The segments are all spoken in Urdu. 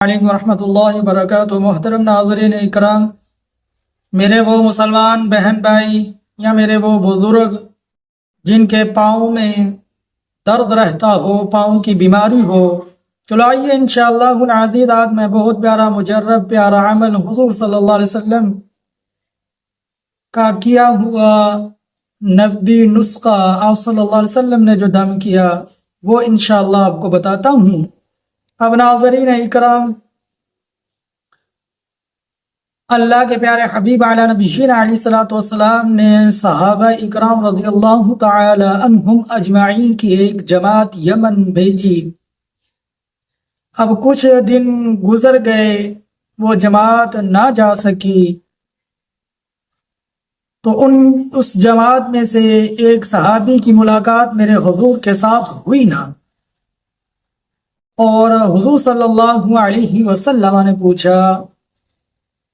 علیکم ورحمۃ اللہ وبرکاتہ۔ محترم ناظرین اکرام، میرے وہ مسلمان بہن بھائی یا میرے وہ بزرگ جن کے پاؤں میں درد رہتا ہو، پاؤں کی بیماری ہو، چلو آئیے انشاءاللہ العزیز آج میں بہت پیارا مجرب پیارا عمل حضور صلی اللہ علیہ وسلم کا کیا ہوا نبی نسخہ، آپ صلی اللہ علیہ وسلم نے جو دم کیا وہ انشاءاللہ آپ کو بتاتا ہوں۔ اب ناظرین اکرام، اللہ کے پیارے حبیب علی نبینا علیہ الصلوۃ والسلام نے صحابہ اکرام رضی اللہ تعالی عنہم اجمعین کی ایک جماعت یمن بھیجی۔ اب کچھ دن گزر گئے، وہ جماعت نہ جا سکی، تو اس جماعت میں سے ایک صحابی کی ملاقات میرے حضور کے ساتھ ہوئی نہ، اور حضور صلی اللہ علیہ وسلم نے پوچھا،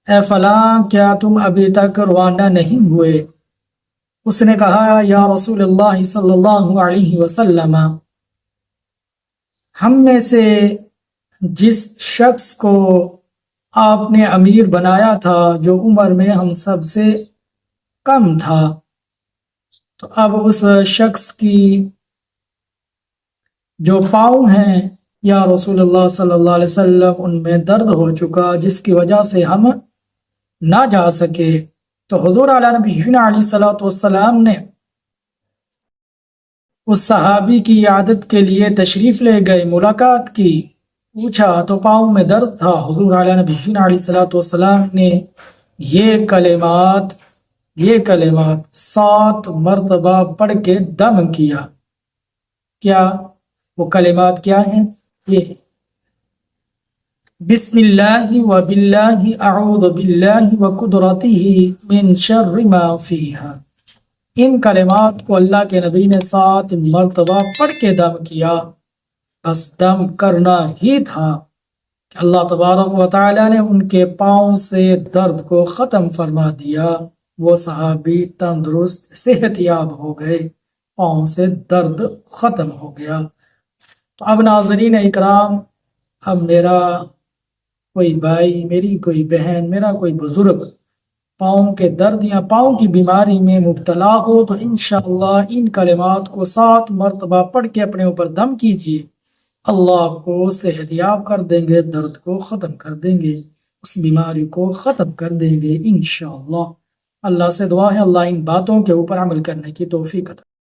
اے فلاں، کیا تم ابھی تک روانہ نہیں ہوئے؟ اس نے کہا، یا رسول اللہ صلی اللہ علیہ وسلم، ہم میں سے جس شخص کو آپ نے امیر بنایا تھا، جو عمر میں ہم سب سے کم تھا، تو اب اس شخص کی جو پاؤں ہیں یا رسول اللہ صلی اللہ علیہ وسلم ان میں درد ہو چکا، جس کی وجہ سے ہم نہ جا سکے۔ تو حضور علیہ نبینا علیہ الصلوۃ والسلام نے اس صحابی کی عیادت کے لیے تشریف لے گئے، ملاقات کی، پوچھا تو پاؤں میں درد تھا۔ حضور علیہ نبینا علیہ الصلوۃ والسلام نے یہ کلمات 7 مرتبہ پڑھ کے دم کیا۔ کیا وہ کلمات کیا ہیں؟ یہ بسم اللہ و باللہ اعوذ باللہ و قدرتہ من شر ما فیہا۔ ان کلمات کو اللہ کے نبی نے 7 مرتبہ پڑھ کے دم کیا۔ بس دم کرنا ہی تھا کہ اللہ تبارک و تعالی نے ان کے پاؤں سے درد کو ختم فرما دیا۔ وہ صحابی تندرست صحت یاب ہو گئے، پاؤں سے درد ختم ہو گیا۔ تو اب ناظرین اکرام، اب میرا کوئی بھائی، میری کوئی بہن، میرا کوئی بزرگ پاؤں کے درد یا پاؤں کی بیماری میں مبتلا ہو تو انشاءاللہ ان کلمات کو 7 مرتبہ پڑھ کے اپنے اوپر دم کیجیے، اللہ آپ کو صحت یاب کر دیں گے، درد کو ختم کر دیں گے، اس بیماری کو ختم کر دیں گے انشاءاللہ۔ اللہ سے دعا ہے اللہ ان باتوں کے اوپر عمل کرنے کی توفیق عطا